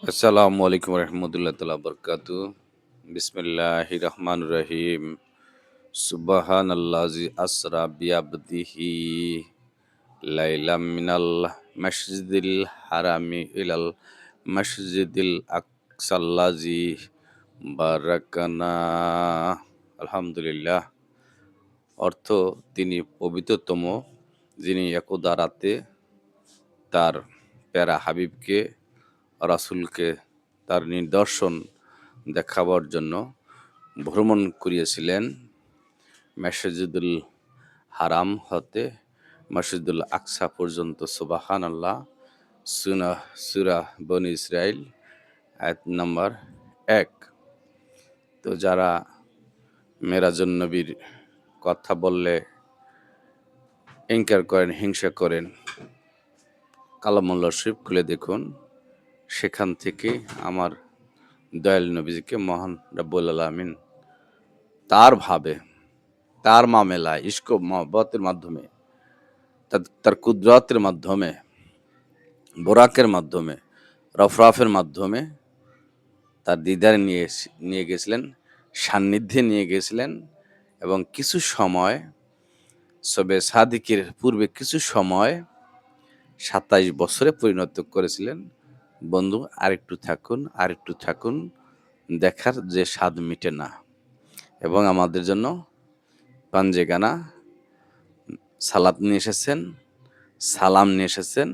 আসসালামু আলাইকুম রহমতুল্লাহ তালা বরকাতু। বিসমিল্লাহ রহমান রহিম। সুবাহান আল্লাজি আসরা বিয়াবদিহি লাইলাম মিনাল মসজিদিল হারামি ইলাল মসজিদিল আকসাল্লাজি বারাকানা। আলহামদুলিল্লাহ। অর্থ, তিনি পবিত্রতম, যিনি একদা রাতে তার প্যারা হাবিবকে, রাসূলকে তার নিদর্শন দেখাবার জন্য ভ্রমণ করিয়েছিলেন মসজিদুল হারাম হতে মসজিদুল আকসা পর্যন্ত। সুবহানাল্লাহ। সূরা বনী ইসরাইল আয়াত নাম্বার 1। তো যারা মেরাজুন নবীর কথা বললে ইনকার করেন, হিংসা করেন, কালামুল্লাহ শরীফ খুলে দেখুন। সেখান থেকে আমার দয়াল নবীজিকে মহান রব্বুল আলামিন তার ভাবে, তার মামেলায় ইশক মহব্বতের মাধ্যমে, তার কুদরতের মাধ্যমে, বোরাকের মাধ্যমে, রফরাফের মাধ্যমে তার দিদারে নিয়ে গেছিলেন, সান্নিধ্যে নিয়ে গেছিলেন। এবং কিছু সময় সবে সাদিকের পূর্বে কিছু সময় ২৭ বছরে পরিণত করেছিলেন। বন্ধু, আরেকটু থাকুন, আরেকটু থাকুন, দেখার যে স্বাদ মিটে না। এবং আমাদের জন্য পাঞ্জেগানা সালাত নিয়ে এসেছেন, সালাম নিয়ে এসেছেন।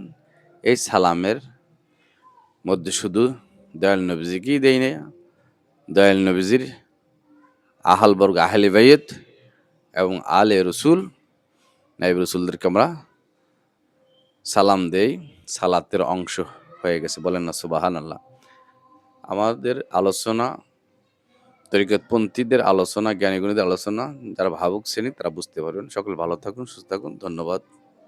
এই সালামের মধ্যে শুধু দয়াল নবীজিকেই দেই না, দয়াল নবীজির আহলবর্গ, আহলে বাইত এবং আলে রসুল, নাইব রসুলদেরকে আমরা সালাম দেই। সালাতের অংশ হয়ে গেছে, বলেন না সুবহানাল্লাহ। আমাদের আলোচনা তরিকতপন্থীদের আলোচনা, জ্ঞানীগুণীদের আলোচনা, যারা ভাবুক শ্রেণী তারা বুঝতে পারবেন। সকল ভালো থাকুন, সুস্থ থাকুন। ধন্যবাদ।